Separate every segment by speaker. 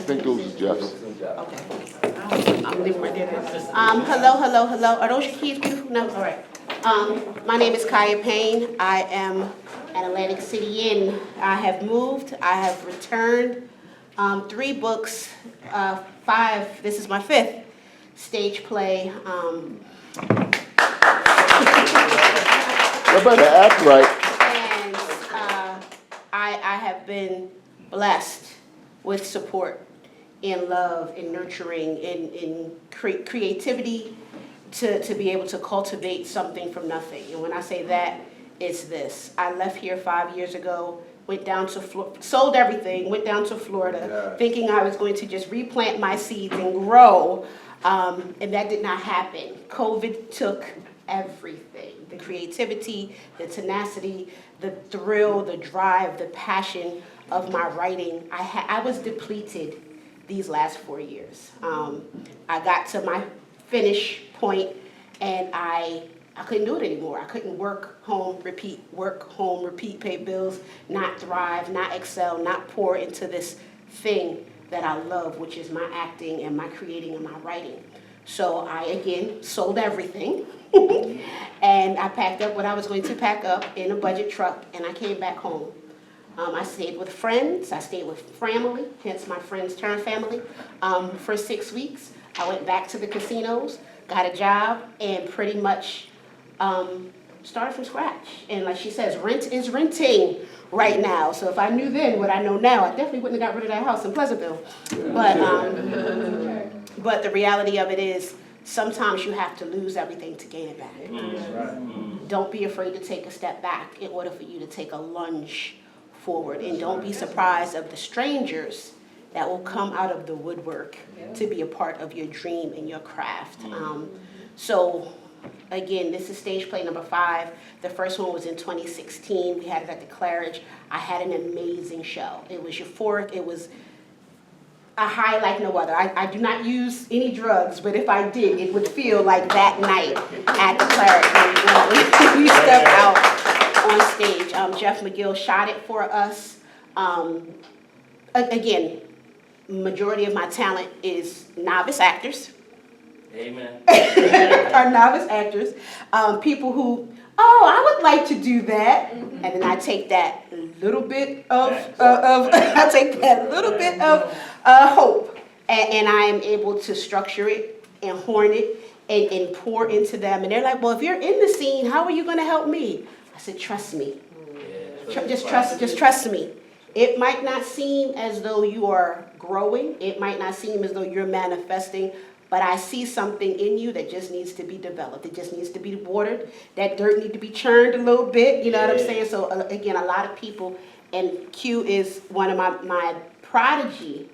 Speaker 1: think those are Jeff's.
Speaker 2: Okay. I'm leaving right there. Hello. Are those your keys, beautiful? No? All right. My name is Kia Payne. I am at Atlantic City Inn. I have moved. I have returned 3 books, 5. This is my 5th stage play.
Speaker 1: You better act right.
Speaker 2: And I have been blessed with support and love and nurturing and creativity to be able to cultivate something from nothing. And when I say that, it's this. I left here 5 years ago, went down to sold everything, went down to Florida, thinking I was going to just replant my seeds and grow, and that did not happen. COVID took everything. The creativity, the tenacity, the thrill, the drive, the passion of my writing. I was depleted these last 4 years. I got to my finish point and I couldn't do it anymore. I couldn't work, home, repeat, pay bills, not thrive, not excel, not pour into this thing that I love, which is my acting and my creating and my writing. So I, again, sold everything. And I packed up what I was going to pack up in a budget truck, and I came back home. I stayed with friends, I stayed with family, hence my friends turn family, for 6 weeks. I went back to the casinos, got a job, and pretty much started from scratch. And like she says, rent is renting right now. So if I knew then what I know now, I definitely wouldn't have got rid of that house in Pleasantville. But the reality of it is, sometimes you have to lose everything to gain it back. Don't be afraid to take a step back in order for you to take a lunge forward. And don't be surprised of the strangers that will come out of the woodwork to be a part of your dream and your craft. So again, this is stage play number 5. The first one was in 2016. We had it at the Claridge. I had an amazing show. It was euphoric. It was a high like no other. I do not use any drugs, but if I did, it would feel like that night at the Claridge when we stepped out on stage. Jeff McGill shot it for us. Again, majority of my talent is novice actors.
Speaker 3: Amen.
Speaker 2: Are novice actors. People who, I would like to do that. And then I take that little bit of hope, and I am able to structure it and horn it and pour into them. And they're like, well, if you're in the scene, how are you going to help me? I said, trust me. Just trust me. It might not seem as though you are growing. It might not seem as though you're manifesting, but I see something in you that just needs to be developed. It just needs to be watered. That dirt needs to be churned a little bit. You know what I'm saying? So again, a lot of people, and Q is one of my prodigy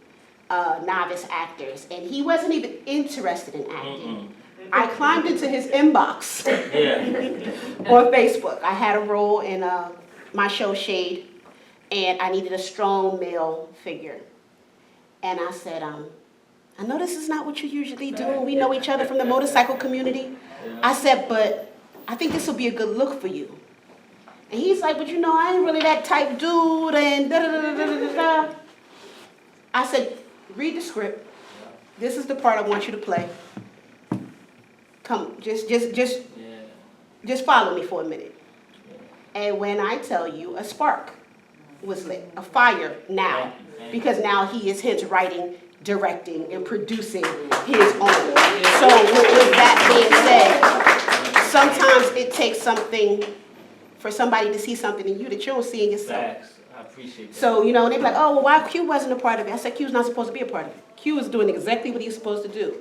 Speaker 2: novice actors, and he wasn't even interested in acting. I climbed into his inbox on Facebook. I had a role in my show Shade, and I needed a strong male figure. And I said, I know this is not what you usually do. We know each other from the motorcycle community. I said, but I think this will be a good look for you. And he's like, but you know, I ain't really that type dude, and da-da-da-da-da-da-da. I said, read the script. This is the part I want you to play. Come, just follow me for a minute. And when I tell you, a spark was lit, a fire now, because now he is hence writing, directing, and producing his own. So with that being said, sometimes it takes something for somebody to see something in you that you don't see in yourself.
Speaker 3: Facts. I appreciate that.
Speaker 2: So, you know, they be like, oh, well, why Q wasn't a part of it? I said, Q's not supposed to be a part of it. Q is doing exactly what he's supposed to do.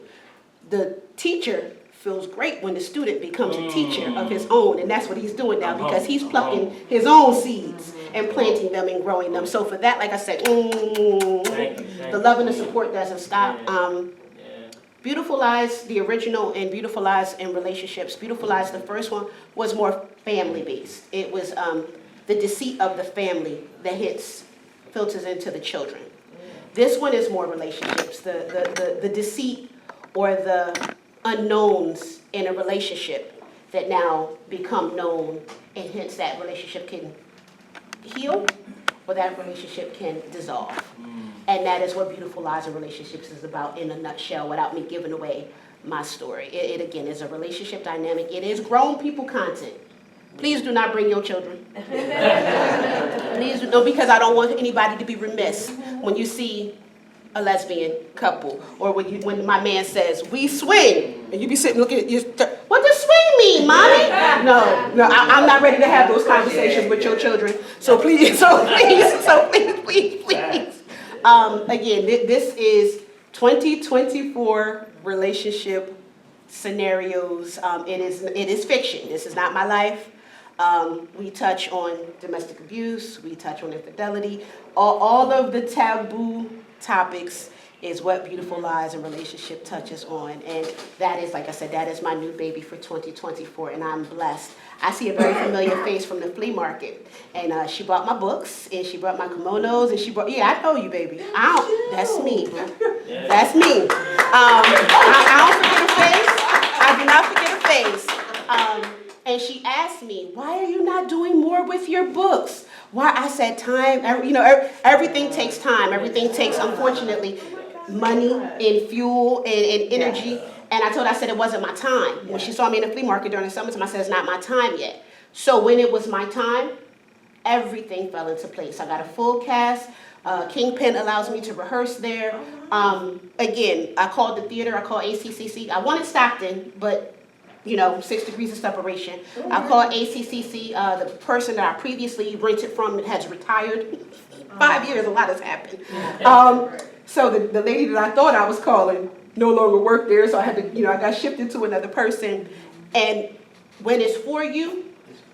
Speaker 2: The teacher feels great when the student becomes a teacher of his own, and that's what he's doing now, because he's plucking his own seeds and planting them and growing them. So for that, like I said, the love and the support doesn't stop. Beautiful Lies, the original, and Beautiful Lies in Relationships. Beautiful Lies, the first one, was more family-based. It was the deceit of the family that filters into the children. This one is more relationships, the deceit or the unknowns in a relationship that now become known, and hence that relationship can heal or that relationship can dissolve. And that is what Beautiful Lies and Relationships is about in a nutshell without me giving away my story. It again is a relationship dynamic. It is grown people content. Please do not bring your children. Please do, no, because I don't want anybody to be remiss when you see a lesbian couple, or when my man says, we swing, and you be sitting looking at your, what does swing mean, mommy? No, I'm not ready to have those conversations with your children, so please. Again, this is 2024 relationship scenarios. It is fiction. This is not my life. We touch on domestic abuse, we touch on infidelity, all of the taboo topics is what Beautiful Lies and Relationship touches on. And that is, like I said, that is my new baby for 2024, and I'm blessed. I see a very familiar face from the flea market, and she bought my books, and she brought my kimonos, and she brought, yeah, I know you, baby. That's me, bro. That's me. I don't forget a face. I do not forget a face. And she asked me, why are you not doing more with your books? Why? I said time, everything takes time. Everything takes, unfortunately, money and fuel and energy. And I said it wasn't my time. When she saw me in the flea market during the summertime, I said it's not my time yet. So when it was my time, everything fell into place. I got a full cast. Kingpin allows me to rehearse there. Again, I called the theater, I called ACCC. I wanted Stockton, but 6 degrees of separation. I called ACCC. The person that I previously rented from has retired. 5 years, a lot has happened. So the lady that I thought I was calling no longer worked there, so I had to, I got shifted to another person. And when it's for you,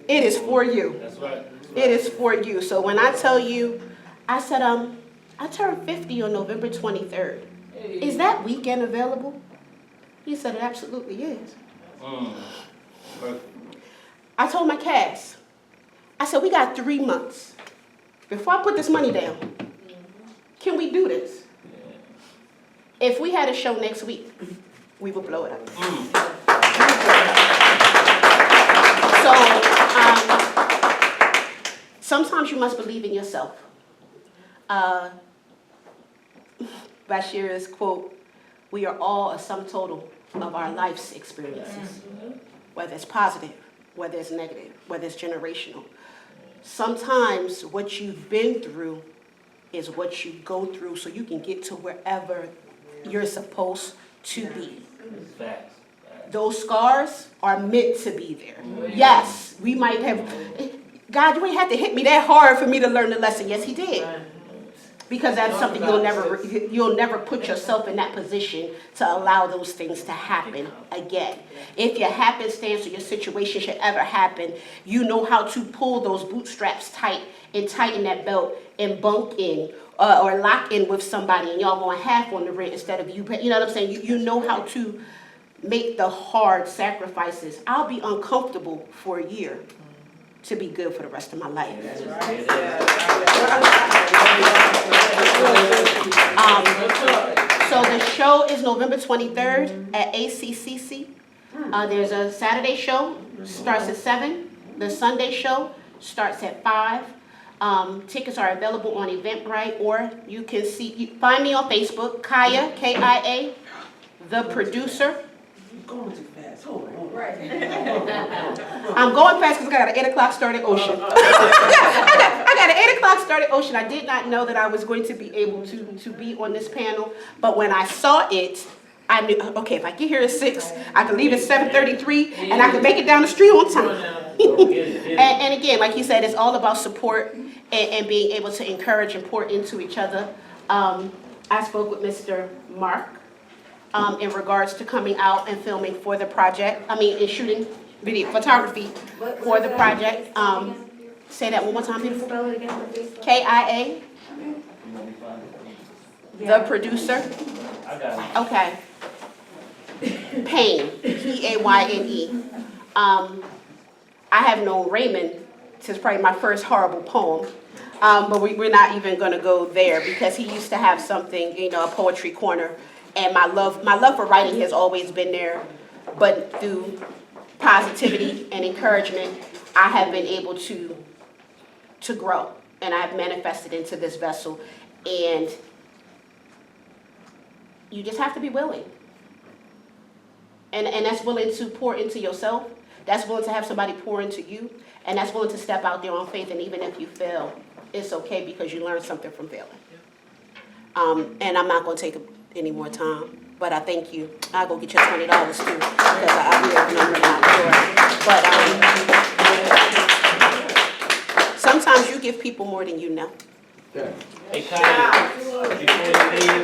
Speaker 2: it is for you.
Speaker 3: That's right.
Speaker 2: It is for you. So when I tell you, I said, I turned 50 on November 23rd. Is that weekend available? He said, it absolutely is. I told my cast, I said, we got 3 months. Before I put this money down, can we do this? If we had a show next week, we would blow it up. So, sometimes you must believe in yourself. Bashir's quote, we are all a sum total of our life's experiences, whether it's positive, whether it's negative, whether it's generational. Sometimes what you've been through is what you go through so you can get to wherever you're supposed to be.
Speaker 3: Facts.
Speaker 2: Those scars are meant to be there. Yes, we might have, God, you ain't have to hit me that hard for me to learn the lesson. Yes, he did. Because that's something you'll never put yourself in that position to allow those things to happen again. If your happenstance or your situation should ever happen, you know how to pull those bootstraps tight and tighten that belt and bunk in or lock in with somebody, and y'all going half on the rent instead of you. You know what I'm saying? You know how to make the hard sacrifices. I'll be uncomfortable for a year to be good for the rest of my life. So the show is November 23rd at ACCC. There's a Saturday show, starts at 7. The Sunday show starts at 5. Tickets are available on Eventbrite, or you can find me on Facebook, Kia, K-I-A, the producer.
Speaker 4: You're going too fast. Hold on. Right.
Speaker 2: I'm going fast because I got an 8 o'clock start at Ocean. I got an 8 o'clock start at Ocean. I did not know that I was going to be able to be on this panel, but when I saw it, I knew, okay, if I get here at 6, I can leave at 7:33, and I can make it down the street on time. And again, like you said, it's all about support and being able to encourage and pour into each other. I spoke with Mr. Mark in regards to coming out and filming for the project. And shooting video photography for the project. Say that one more time, beautiful. K-I-A, the producer.
Speaker 3: I got it.
Speaker 2: Okay. Payne, P-A-Y-N-E. I have known Raymond since probably my first horrible poem, but we're not even going to go there because he used to have something, a poetry corner, and my love for writing has always been there, but through positivity and encouragement, I have been able to grow, and I've manifested into this vessel, and You just have to be willing. And that's willing to pour into yourself. That's willing to have somebody pour into you. And that's willing to step out there on faith. And even if you fail, it's okay because you learned something from failing. And I'm not going to take any more time. But I thank you. I'll go get your $20 too. Because I'll be opening up my door. But sometimes you give people more than you know.
Speaker 3: Hey, Kyle, before you leave,